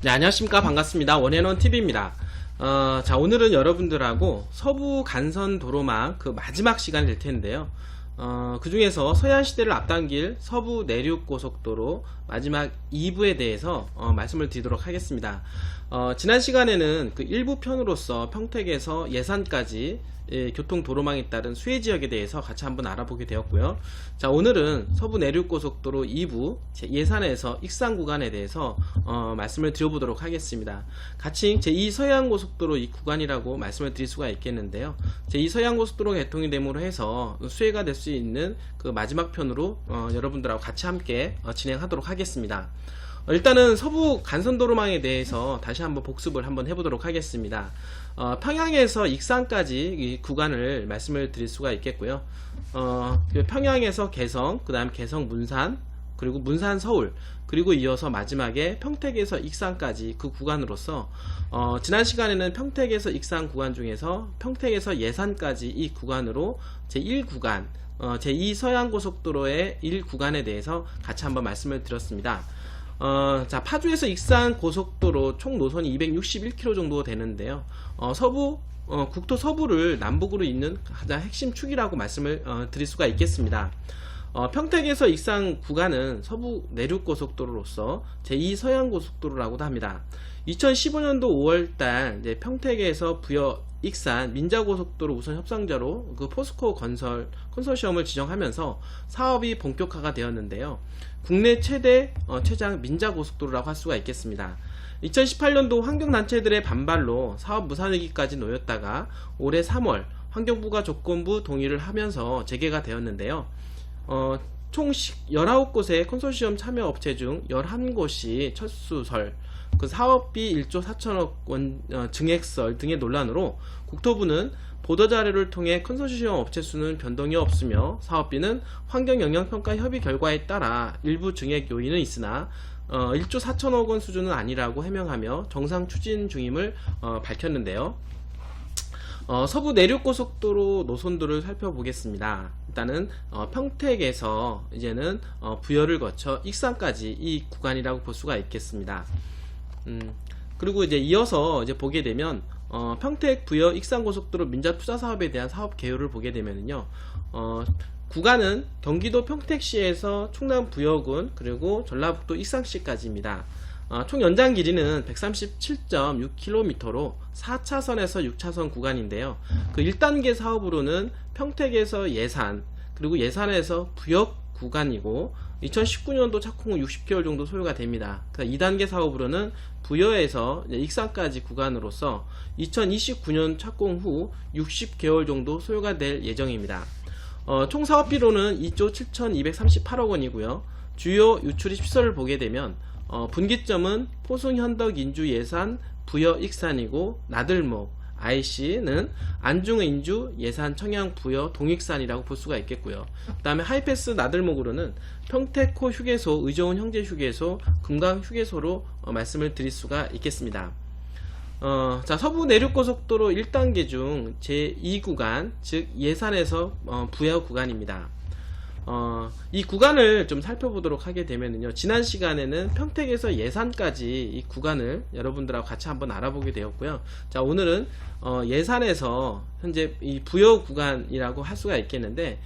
네, 안녕하십니까. 반갑습니다. 원앤원TV입니다. 자, 오늘은 여러분들하고 서부 간선 도로망 그 마지막 시간이 될 텐데요. 그 중에서 서해안시대를 앞당길 서부 내륙고속도로 마지막 2부에 대해서 말씀을 드리도록 하겠습니다. 지난 시간에는 그 일부 편으로서 평택에서 예산까지 교통 도로망에 따른 수해 지역에 대해서 같이 한번 알아보게 되었고요. 자, 오늘은 서부 내륙고속도로 2부 예산에서 익산 구간에 대해서 말씀을 드려보도록 하겠습니다. 같이 제2 서해안고속도로 이 구간이라고 말씀을 드릴 수가 있겠는데요. 제2 서해안고속도로가 개통이 됨으로 해서 수해가 될 수 있는 그 마지막 편으로 여러분들하고 같이 함께 진행하도록 하겠습니다. 일단은 서부 간선도로망에 대해서 다시 한번 복습을 한번 해보도록 하겠습니다. 평양에서 익산까지 이 구간을 말씀을 드릴 수가 있겠고요. 평양에서 개성, 그 다음 개성 문산, 그리고 문산 서울, 그리고 이어서 마지막에 평택에서 익산까지 그 구간으로서 지난 시간에는 평택에서 익산 구간 중에서 평택에서 예산까지 이 구간으로 제1구간 제2 서해안고속도로의 1구간에 대해서 같이 한번 말씀을 드렸습니다. 자, 파주에서 익산 고속도로 총 노선이 261km 정도 되는데요. 국토 서부를 남북으로 잇는 가장 핵심 축이라고 말씀을 드릴 수가 있겠습니다. 평택에서 익산 구간은 서부 내륙고속도로로서 제2 서해안고속도로라고도 합니다. 2015년도 5월달 평택에서 부여 익산 민자고속도로 우선 협상자로 그 포스코 건설 컨소시엄을 지정하면서 사업이 본격화가 되었는데요. 국내 최대 최장 민자고속도로라고 할 수가 있겠습니다. 2018년도 환경단체들의 반발로 사업 무산위기까지 놓였다가 올해 3월 환경부가 조건부 동의를 하면서 재개가 되었는데요. 총 19곳의 컨소시엄 참여 업체 중 11곳이 철수설, 그 사업비 1조 4천억 원 증액설 등의 논란으로 국토부는 보도자료를 통해 컨소시엄 업체 수는 변동이 없으며 사업비는 환경영향평가 협의 결과에 따라 일부 증액 요인은 있으나 1조 4천억 원 수준은 아니라고 해명하며 정상 추진 중임을 밝혔는데요. 서부 내륙고속도로 노선도를 살펴보겠습니다. 일단은 평택에서 이제는 부여를 거쳐 익산까지 이 구간이라고 볼 수가 있겠습니다. 그리고 이제 이어서 이제 보게 되면 평택 부여 익산고속도로 민자 투자 사업에 대한 사업 개요를 보게 되면요. 구간은 경기도 평택시에서 충남 부여군 그리고 전라북도 익산시까지입니다. 총 연장 길이는 137.6km로 4차선에서 6차선 구간인데요. 그 1단계 사업으로는 평택에서 예산, 그리고 예산에서 부역 구간이고 2019년도 착공 후 60개월 정도 소요가 됩니다. 2단계 사업으로는 부여에서 익산까지 구간으로서 2029년 착공 후 60개월 정도 소요가 될 예정입니다. 총 사업비로는 2조 7,238억 원이고요. 주요 유출입 시설을 보게 되면 분기점은 포승, 현덕, 인주, 예산, 부여, 익산이고 나들목, IC는 안중, 인주, 예산, 청양, 부여, 동익산이라고 볼 수가 있겠고요. 그 다음에 하이패스 나들목으로는 평택호 휴게소, 의정원 형제 휴게소, 금강 휴게소로 말씀을 드릴 수가 있겠습니다. 자, 서부 내륙고속도로 1단계 중 제2구간, 즉 예산에서 부여 구간입니다. 이 구간을 좀 살펴보도록 하게 되면요. 지난 시간에는 평택에서 예산까지 이 구간을 여러분들하고 같이 한번 알아보게 되었고요. 자, 오늘은 예산에서 현재 이 부여 구간이라고 할 수가 있겠는데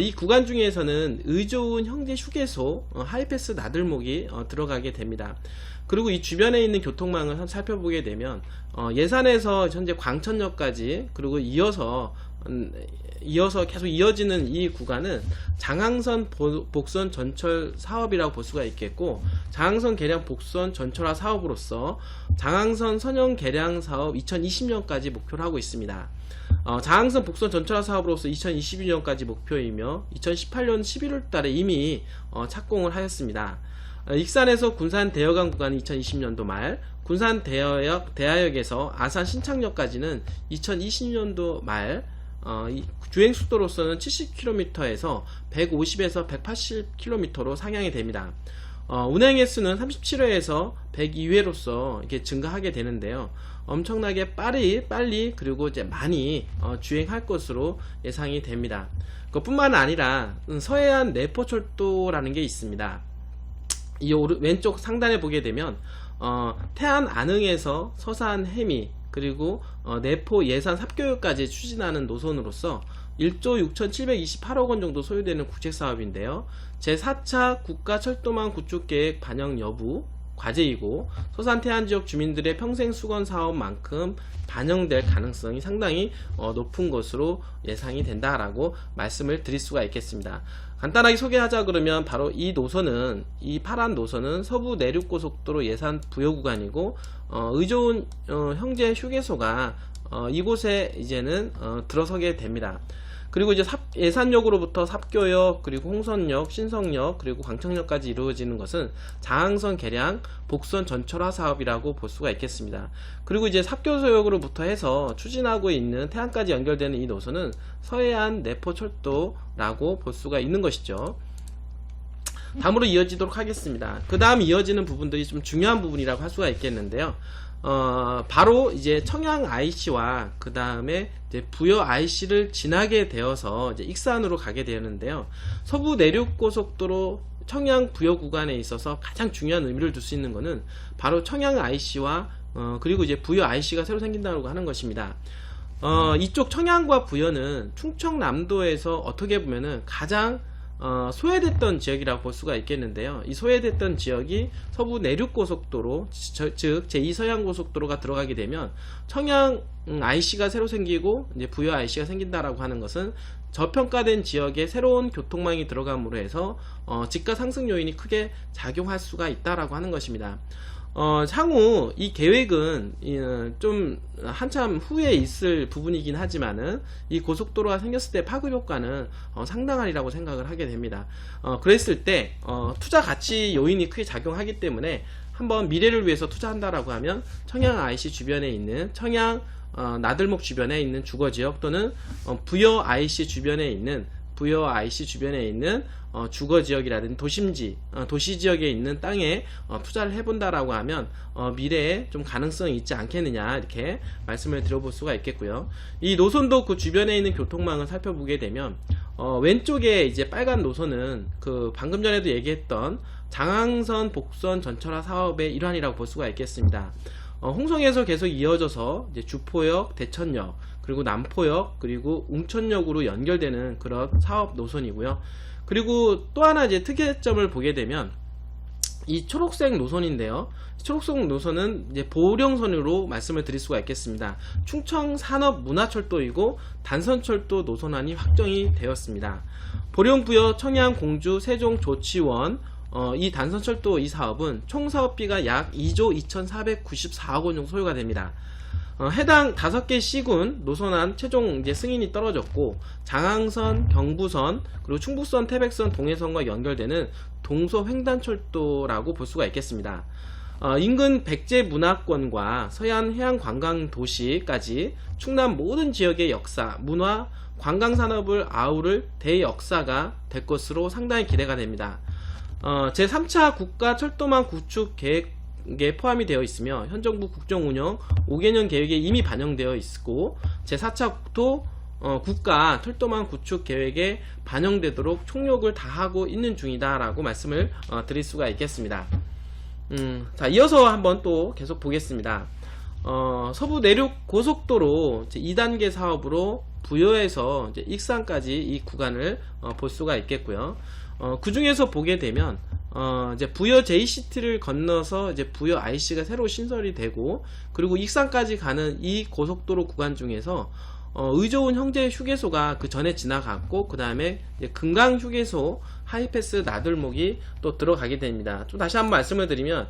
이 구간 중에서는 의좋은 형제 휴게소, 하이패스 나들목이 들어가게 됩니다. 그리고 이 주변에 있는 교통망을 살펴보게 되면 예산에서 현재 광천역까지 그리고 이어서 계속 이어지는 이 구간은 장항선 복선 전철 사업이라고 볼 수가 있겠고, 장항선 개량 복선 전철화 사업으로서 장항선 선형 개량 사업 2020년까지 목표를 하고 있습니다. 장항선 복선 전철화 사업으로서 2022년까지 목표이며 2018년 11월 달에 이미 착공을 하였습니다. 익산에서 군산 대여간 구간이 2020년도 말, 군산 대하역에서 아산 신창역까지는 2020년도 말, 주행속도로서는 70km에서 150에서 180km로 상향이 됩니다. 운행 횟수는 37회에서 102회로서 이렇게 증가하게 되는데요. 엄청나게 빨리 그리고 이제 많이 주행할 것으로 예상이 됩니다. 그뿐만 아니라 서해안 내포철도라는 게 있습니다. 이 왼쪽 상단에 보게 되면 태안 안흥에서 서산 해미 그리고 내포 예산 삽교역까지 추진하는 노선으로서 1조 6,728억 원 정도 소요되는 국책사업인데요. 제4차 국가철도망 구축계획 반영 여부 과제이고 서산 태안 지역 주민들의 평생 수건 사업만큼 반영될 가능성이 상당히 높은 것으로 예상이 된다라고 말씀을 드릴 수가 있겠습니다. 간단하게 소개하자 그러면 바로 이 노선은, 이 파란 노선은 서부 내륙고속도로 예산 부여 구간이고 의좋은 형제 휴게소가 이곳에 이제는 들어서게 됩니다. 그리고 이제 예산역으로부터 삽교역, 그리고 홍선역, 신성역, 그리고 광천역까지 이루어지는 것은 장항선 개량 복선 전철화 사업이라고 볼 수가 있겠습니다. 그리고 이제 삽교소역으로부터 해서 추진하고 있는 태안까지 연결되는 이 노선은 서해안 내포철도라고 볼 수가 있는 것이죠. 다음으로 이어지도록 하겠습니다. 그 다음 이어지는 부분들이 좀 중요한 부분이라고 할 수가 있겠는데요. 바로 이제 청양 IC와 그 다음에 부여 IC를 지나게 되어서 이제 익산으로 가게 되는데요. 서부 내륙고속도로 청양 부여 구간에 있어서 가장 중요한 의미를 둘 수 있는 것은 바로 청양 IC와 그리고 이제 부여 IC가 새로 생긴다고 하는 것입니다. 이쪽 청양과 부여는 충청남도에서 어떻게 보면은 가장 소외됐던 지역이라고 볼 수가 있겠는데요. 이 소외됐던 지역이 서부 내륙고속도로, 즉 제2서해안고속도로가 들어가게 되면 청양 IC가 새로 생기고 이제 부여 IC가 생긴다라고 하는 것은 저평가된 지역에 새로운 교통망이 들어감으로 해서 집가 상승 요인이 크게 작용할 수가 있다라고 하는 것입니다. 향후 이 계획은 좀 한참 후에 있을 부분이긴 하지만은 이 고속도로가 생겼을 때 파급 효과는 상당하리라고 생각을 하게 됩니다. 그랬을 때 투자 가치 요인이 크게 작용하기 때문에 한번 미래를 위해서 투자한다라고 하면 청양 IC 주변에 있는 청양 나들목 주변에 있는 주거지역 또는 부여 IC 주변에 있는 주거지역이라든지 도심지, 도시지역에 있는 땅에 투자를 해본다라고 하면 미래에 좀 가능성이 있지 않겠느냐 이렇게 말씀을 드려볼 수가 있겠고요. 이 노선도 그 주변에 있는 교통망을 살펴보게 되면 왼쪽에 이제 빨간 노선은 그 방금 전에도 얘기했던 장항선 복선 전철화 사업의 일환이라고 볼 수가 있겠습니다. 홍성에서 계속 이어져서 이제 주포역, 대천역, 그리고 남포역, 그리고 웅천역으로 연결되는 그런 사업 노선이고요. 그리고 또 하나 이제 특이점을 보게 되면 이 초록색 노선인데요. 초록색 노선은 이제 보령선으로 말씀을 드릴 수가 있겠습니다. 충청산업문화철도이고 단선철도 노선안이 확정이 되었습니다. 보령부여, 청양, 공주, 세종, 조치원 이 단선철도 이 사업은 총 사업비가 약 2조 2494억 원 정도 소요가 됩니다. 해당 5개 시군 노선안 최종 이제 승인이 떨어졌고 장항선, 경부선, 그리고 충북선, 태백선, 동해선과 연결되는 동서횡단철도라고 볼 수가 있겠습니다. 인근 백제 문화권과 서해안 해양 관광 도시까지 충남 모든 지역의 역사, 문화, 관광 산업을 아우를 대역사가 될 것으로 상당히 기대가 됩니다. 제3차 국가철도망 구축 계획에 포함이 되어 있으며 현 정부 국정운영 5개년 계획에 이미 반영되어 있고 제4차 국가 철도망 구축 계획에 반영되도록 총력을 다하고 있는 중이다 라고 말씀을 드릴 수가 있겠습니다. 자, 이어서 한번 또 계속 보겠습니다. 서부 내륙 고속도로 2단계 사업으로 부여에서 이제 익산까지 이 구간을 볼 수가 있겠고요. 그 중에서 보게 되면 이제 부여 JCT를 건너서 이제 부여 IC가 새로 신설이 되고 그리고 익산까지 가는 이 고속도로 구간 중에서 의좋은 형제 휴게소가 그 전에 지나갔고 그 다음에 금강 휴게소 하이패스 나들목이 또 들어가게 됩니다. 좀 다시 한번 말씀을 드리면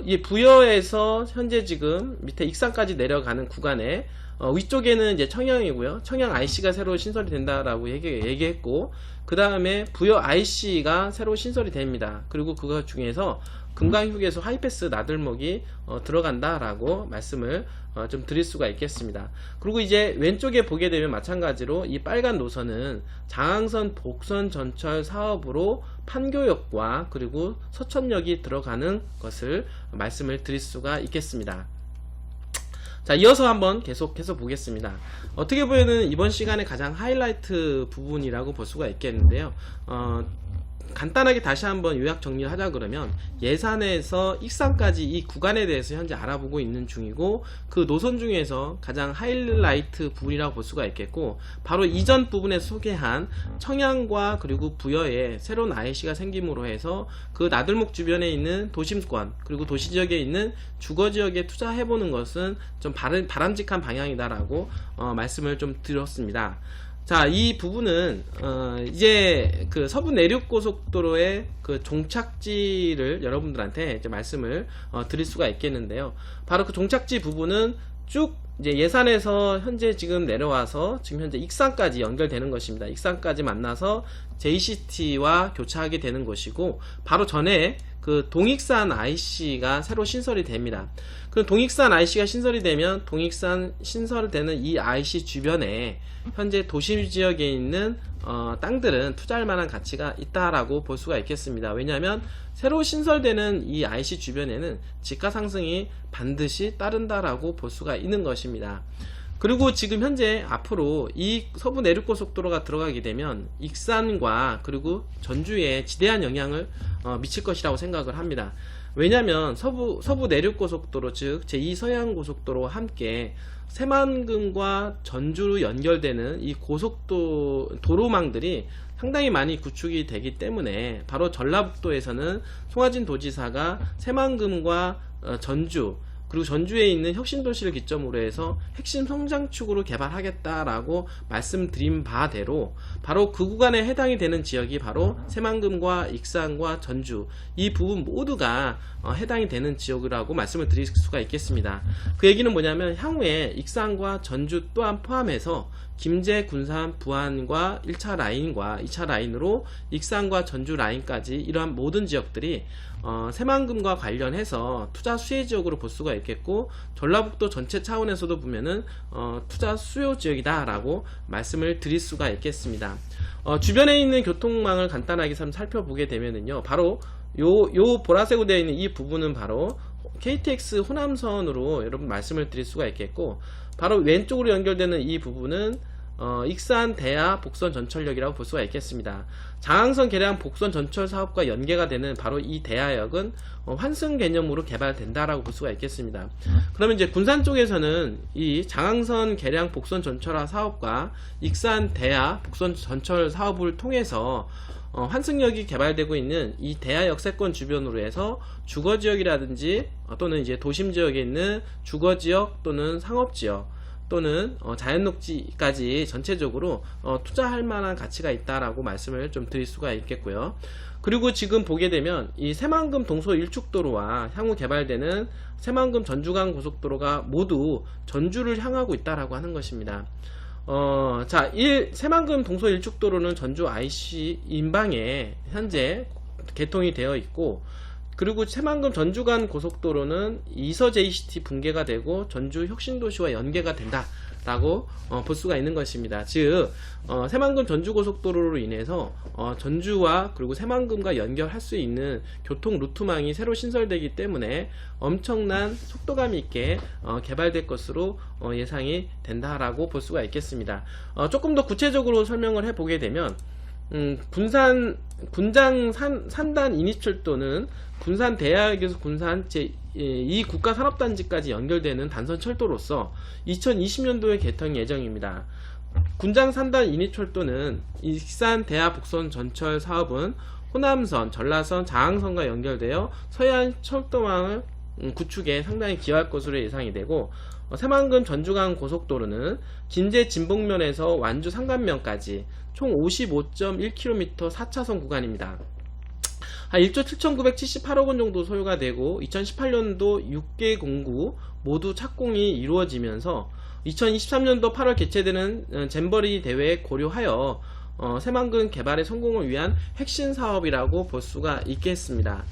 이 부여에서 현재 지금 밑에 익산까지 내려가는 구간에 위쪽에는 이제 청양이고요. 청양 IC가 새로 신설이 된다라고 얘기했고 그 다음에 부여 IC가 새로 신설이 됩니다. 그리고 그거 중에서 금강휴게소 하이패스 나들목이 들어간다라고 말씀을 좀 드릴 수가 있겠습니다. 그리고 이제 왼쪽에 보게 되면 마찬가지로 이 빨간 노선은 장항선 복선 전철 사업으로 판교역과 그리고 서천역이 들어가는 것을 말씀을 드릴 수가 있겠습니다. 자, 이어서 한번 계속해서 보겠습니다. 어떻게 보면은 이번 시간에 가장 하이라이트 부분이라고 볼 수가 있겠는데요. 간단하게 다시 한번 요약 정리를 하자 그러면 예산에서 익산까지 이 구간에 대해서 현재 알아보고 있는 중이고, 그 노선 중에서 가장 하이라이트 부분이라고 볼 수가 있겠고, 바로 이전 부분에 소개한 청양과 그리고 부여에 새로운 IC가 생김으로 해서 그 나들목 주변에 있는 도심권 그리고 도시지역에 있는 주거지역에 투자해보는 것은 좀 바람직한 방향이다라고 말씀을 좀 드렸습니다. 자, 이 부분은 이제 그 서부 내륙고속도로의 그 종착지를 여러분들한테 이제 말씀을 드릴 수가 있겠는데요. 바로 그 종착지 부분은 쭉 이제 예산에서 현재 지금 내려와서 지금 현재 익산까지 연결되는 것입니다. 익산까지 만나서 JCT와 교차하게 되는 것이고, 바로 전에 그 동익산 IC가 새로 신설이 됩니다. 그 동익산 IC가 신설이 되면 동익산 신설되는 이 IC 주변에 현재 도심지역에 있는 땅들은 투자할 만한 가치가 있다라고 볼 수가 있겠습니다. 왜냐하면 새로 신설되는 이 IC 주변에는 지가 상승이 반드시 따른다라고 볼 수가 있는 것입니다. 그리고 지금 현재 앞으로 이 서부 내륙고속도로가 들어가게 되면 익산과 그리고 전주에 지대한 영향을 미칠 것이라고 생각을 합니다. 왜냐하면 서부 내륙고속도로, 즉 제2서해안고속도로와 함께 새만금과 전주로 연결되는 이 도로망들이 상당히 많이 구축이 되기 때문에, 바로 전라북도에서는 송하진 도지사가 새만금과 전주, 그리고 전주에 있는 혁신도시를 기점으로 해서 핵심 성장축으로 개발하겠다라고 말씀드린 바대로 바로 그 구간에 해당이 되는 지역이 바로 새만금과 익산과 전주, 이 부분 모두가 해당이 되는 지역이라고 말씀을 드릴 수가 있겠습니다. 그 얘기는 뭐냐면 향후에 익산과 전주 또한 포함해서 김제, 군산, 부안과 1차 라인과 2차 라인으로 익산과 전주 라인까지 이러한 모든 지역들이 새만금과 관련해서 투자 수혜 지역으로 볼 수가 있겠고, 전라북도 전체 차원에서도 보면은 투자 수요 지역이다 라고 말씀을 드릴 수가 있겠습니다. 주변에 있는 교통망을 간단하게 살펴보게 되면은요, 바로 요 보라색으로 되어 있는 이 부분은 바로 KTX 호남선으로 여러분 말씀을 드릴 수가 있겠고, 바로 왼쪽으로 연결되는 이 부분은 익산 대하 복선 전철역이라고 볼 수가 있겠습니다. 장항선 계량 복선 전철 사업과 연계가 되는 바로 이 대하역은 환승 개념으로 개발된다라고 볼 수가 있겠습니다. 그러면 이제 군산 쪽에서는 이 장항선 계량 복선 전철화 사업과 익산 대하 복선 전철 사업을 통해서 환승역이 개발되고 있는 이 대하역 세권 주변으로 해서 주거지역이라든지 또는 이제 도심지역에 있는 주거지역 또는 상업지역 또는 자연녹지까지 전체적으로 투자할 만한 가치가 있다라고 말씀을 좀 드릴 수가 있겠고요. 그리고 지금 보게 되면 이 새만금 동서 일축도로와 향후 개발되는 새만금 전주간 고속도로가 모두 전주를 향하고 있다라고 하는 것입니다. 새만금 동서 일축도로는 전주 IC 인방에 현재 개통이 되어 있고, 그리고 새만금 전주간 고속도로는 이서 JCT 붕괴가 되고 전주 혁신도시와 연계가 된다라고 볼 수가 있는 것입니다. 즉 새만금 전주고속도로로 인해서 전주와 그리고 새만금과 연결할 수 있는 교통 루트망이 새로 신설되기 때문에 엄청난 속도감 있게 개발될 것으로 예상이 된다라고 볼 수가 있겠습니다. 조금 더 구체적으로 설명을 해보게 되면 군장 산단 인입철도는 군산 대하역에서 군산 제2 국가산업단지까지 연결되는 단선철도로서 2020년도에 개통 예정입니다. 군장 산단 인입철도는 익산 대하 복선 전철 사업은 호남선, 전라선, 장항선과 연결되어 서해안 철도망을 구축에 상당히 기여할 것으로 예상이 되고, 새만금 전주간 고속도로는 김제 진북면에서 완주 상간면까지 총 55.1km 4차선 구간입니다. 한 1조 7,978억 원 정도 소요가 되고 2018년도 6개 공구 모두 착공이 이루어지면서 2023년도 8월 개최되는 잼버리 대회에 고려하여 새만금 개발의 성공을 위한 핵심 사업이라고 볼 수가 있겠습니다.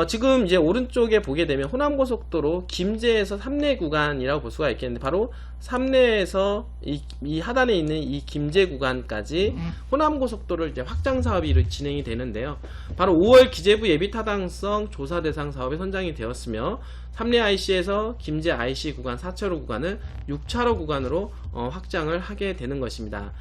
지금 이제 오른쪽에 보게 되면 호남고속도로 김제에서 삼내 구간이라고 볼 수가 있겠는데, 바로 삼내에서 이 하단에 있는 이 김제 구간까지 호남고속도로를 이제 확장 사업이 진행이 되는데요. 바로 5월 기재부 예비타당성 조사 대상 사업에 선정이 되었으며 삼내 IC에서 김제 IC 구간 4차로 구간을 6차로 구간으로 확장을 하게 되는 것입니다.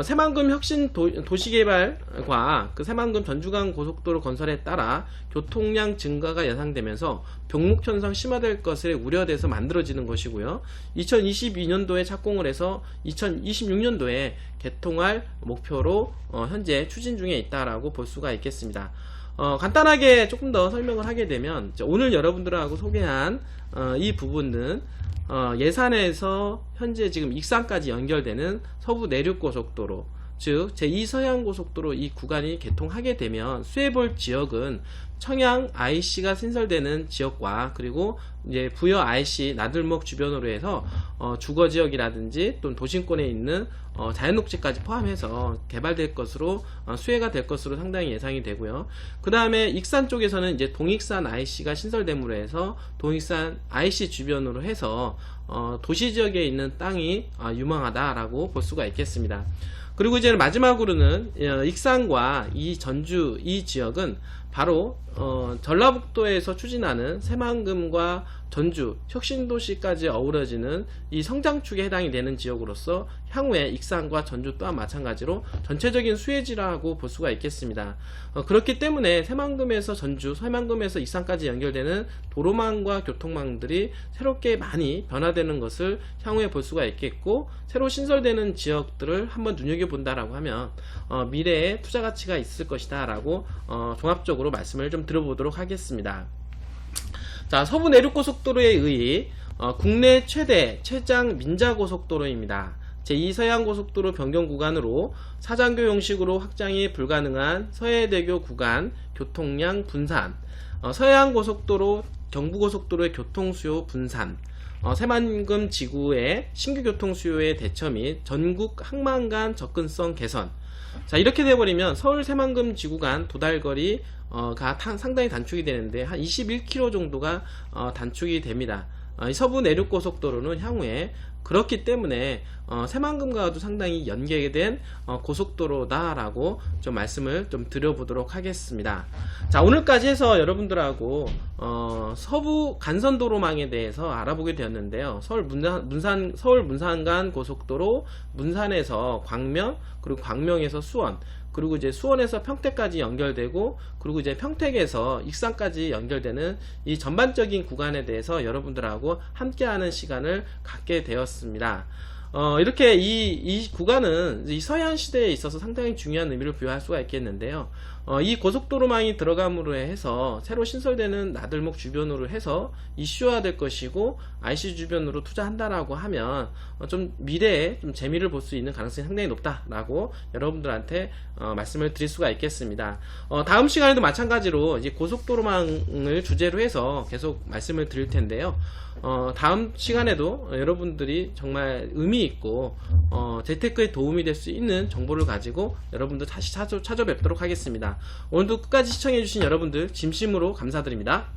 새만금 혁신 도시개발과 그 새만금 전주간 고속도로 건설에 따라 교통량 증가가 예상되면서 병목 현상 심화될 것을 우려돼서 만들어지는 것이고요. 2022년도에 착공을 해서 2026년도에 개통할 목표로 현재 추진 중에 있다라고 볼 수가 있겠습니다. 간단하게 조금 더 설명을 하게 되면 오늘 여러분들하고 소개한 이 부분은 예산에서 현재 지금 익산까지 연결되는 서부 내륙고속도로, 즉 제2서해안고속도로 이 구간이 개통하게 되면 수혜볼 지역은 청양 IC가 신설되는 지역과 그리고 이제 부여 IC 나들목 주변으로 해서 주거지역이라든지 또는 도심권에 있는 자연녹지까지 포함해서 개발될 것으로 수혜가 될 것으로 상당히 예상이 되고요. 그 다음에 익산 쪽에서는 이제 동익산 IC가 신설됨으로 해서 동익산 IC 주변으로 해서 도시지역에 있는 땅이 유망하다라고 볼 수가 있겠습니다. 그리고 이제 마지막으로는 익산과 이 전주 이 지역은 바로 전라북도에서 추진하는 새만금과 전주 혁신도시까지 어우러지는 이 성장축에 해당이 되는 지역으로서 향후에 익산과 전주 또한 마찬가지로 전체적인 수혜지라고 볼 수가 있겠습니다. 그렇기 때문에 새만금에서 전주, 새만금에서 익산까지 연결되는 도로망과 교통망들이 새롭게 많이 변화되는 것을 향후에 볼 수가 있겠고, 새로 신설되는 지역들을 한번 눈여겨본다라고 하면 미래에 투자 가치가 있을 것이다 라고 종합적으로 말씀을 좀 드려보도록 하겠습니다. 자, 서부 내륙고속도로에 의해 국내 최대 최장 민자고속도로입니다. 제2서해안고속도로 변경 구간으로 사장교 형식으로 확장이 불가능한 서해대교 구간 교통량 분산, 서해안고속도로 경부고속도로의 교통수요 분산, 새만금 지구의 신규 교통수요의 대처 및 전국 항만 간 접근성 개선. 자, 이렇게 돼버리면 서울 새만금 지구 간 도달거리 가 상당히 단축이 되는데 한 21km 정도가 단축이 됩니다. 서부 내륙고속도로는 향후에 그렇기 때문에 새만금과도 상당히 연계된 고속도로다라고 좀 말씀을 좀 드려보도록 하겠습니다. 자, 오늘까지 해서 여러분들하고 서부 간선도로망에 대해서 알아보게 되었는데요. 서울 문산 간 고속도로, 문산에서 광명, 그리고 광명에서 수원, 그리고 이제 수원에서 평택까지 연결되고, 그리고 이제 평택에서 익산까지 연결되는 이 전반적인 구간에 대해서 여러분들하고 함께하는 시간을 갖게 되었습니다. 이렇게 이 구간은 이 서해안 시대에 있어서 상당히 중요한 의미를 부여할 수가 있겠는데요. 이 고속도로망이 들어감으로 해서 새로 신설되는 나들목 주변으로 해서 이슈화될 것이고, IC 주변으로 투자한다라고 하면 좀 미래에 좀 재미를 볼 수 있는 가능성이 상당히 높다라고 여러분들한테 말씀을 드릴 수가 있겠습니다. 다음 시간에도 마찬가지로 이제 고속도로망을 주제로 해서 계속 말씀을 드릴 텐데요. 다음 시간에도 여러분들이 정말 의미있고 재테크에 도움이 될 수 있는 정보를 가지고 여러분들 다시 찾아뵙도록 하겠습니다. 오늘도 끝까지 시청해주신 여러분들 진심으로 감사드립니다.